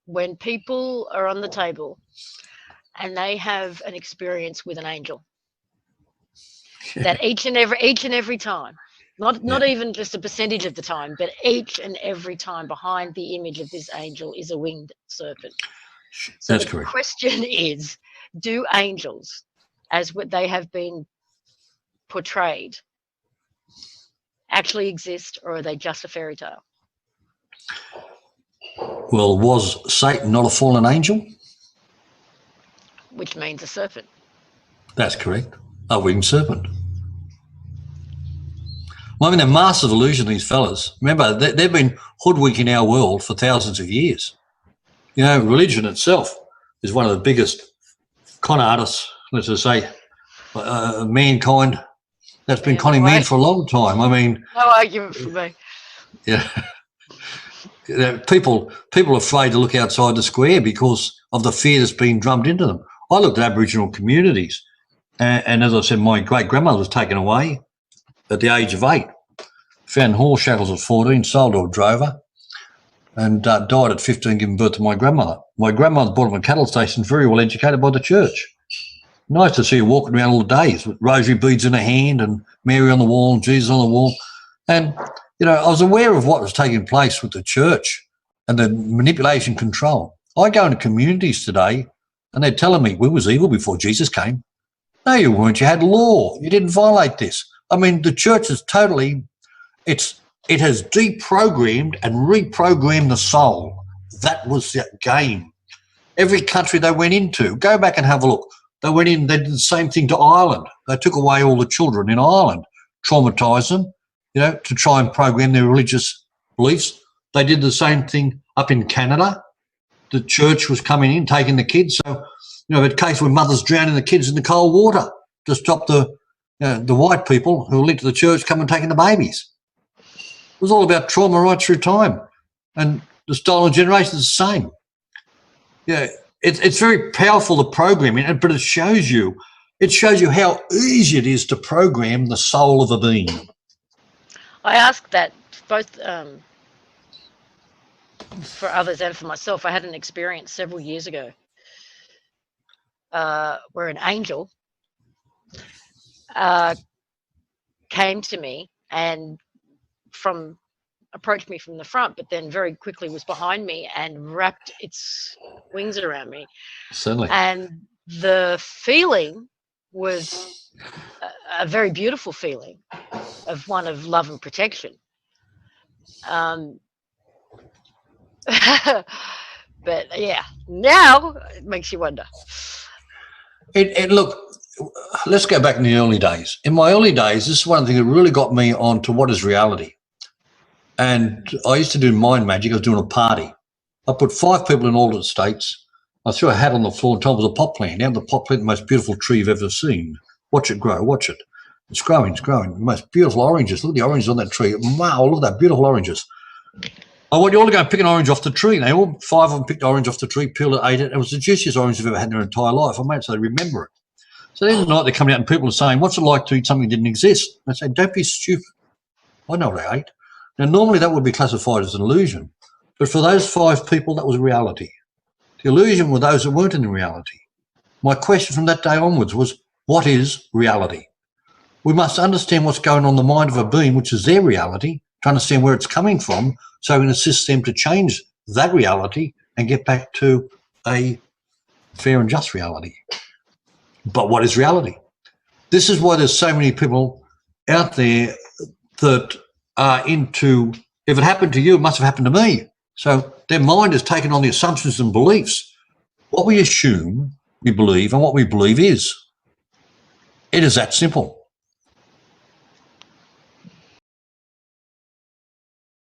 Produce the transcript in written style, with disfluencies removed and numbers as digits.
when people are on the table and they have an experience with an angel, that each and every time, not even just a percentage of the time, but each and every time behind the image of this angel is a winged serpent. So That's the correct. question is, do angels, as what they have been portrayed, actually exist, or are they just a fairy tale? Well, was Satan not a fallen angel? Which means a serpent. That's correct. A winged serpent. Well, I mean, they're masters of illusion, these fellas. Remember, they've been hoodwinking our world for thousands of years. You know, religion itself is one of the biggest con artists, let's just say, mankind that's been conning man for a long time. I mean, no argument for me. Yeah. People are afraid to look outside the square because of the fear that's been drummed into them. I looked at Aboriginal communities, and as I said, my great-grandmother was taken away at the age of 8, found in horse shackles at 14, sold to a drover, and died at 15, giving birth to my grandmother. My grandmother brought up a cattle station, very well educated by the church. Nice to see her walking around all the days with rosary beads in her hand and Mary on the wall and Jesus on the wall. And, you know, I was aware of what was taking place with the church and the manipulation control. I go into communities today and they're telling me we was evil before Jesus came. No, you weren't. You had law. You didn't violate this. I mean, the church is totally, it has deprogrammed and reprogrammed the soul. That was the game. Every country they went into, go back and have a look. They went in, they did the same thing to Ireland. They took away all the children in Ireland, traumatised them, you know, to try and program their religious beliefs. They did the same thing up in Canada. The church was coming in, taking the kids. So, you know, a case where mothers drowning the kids in the cold water to stop the white people who were linked to the church coming and taking the babies. It was all about trauma right through time. And the stolen generation is the same. Yeah, it's very powerful, the programming, but it shows you how easy it is to program the soul of a being. I ask that both for others and for myself. I had an experience several years ago where an angel came to me and approached me from the front, but then very quickly was behind me and wrapped its wings around me. Certainly. And the feeling was a very beautiful feeling of one of love and protection. But yeah, now it makes you wonder. Look, let's go back in the early days. In my early days, this is one thing that really got me onto what is reality. And I used to do mind magic. I was doing a party. I put 5 people in alternate states. I threw a hat on the floor and told them it was a pot plant. Now the pot plant, the most beautiful tree you've ever seen. Watch it grow, watch it. It's growing, it's growing. The most beautiful oranges. Look at the oranges on that tree. Wow, look at that, beautiful oranges. I want you all to go and pick an orange off the tree. They all 5 of them picked orange off the tree, peeled it, ate it. It was the juiciest orange they've ever had in their entire life. I made it so they remember it. So then the night they're coming out and people are saying, what's it like to eat something that didn't exist? I say, don't be stupid. I know what I ate. Now, normally that would be classified as an illusion, but for those 5 people, that was reality. The illusion were those that weren't in reality. My question from that day onwards was, what is reality? We must understand what's going on in the mind of a being, which is their reality, to understand where it's coming from, so we can assist them to change that reality and get back to a fair and just reality. But what is reality? This is why there's so many people out there that are into, if it happened to you, it must have happened to me. So their mind is taken on the assumptions and beliefs. What we assume, we believe, and what we believe is. It is that simple.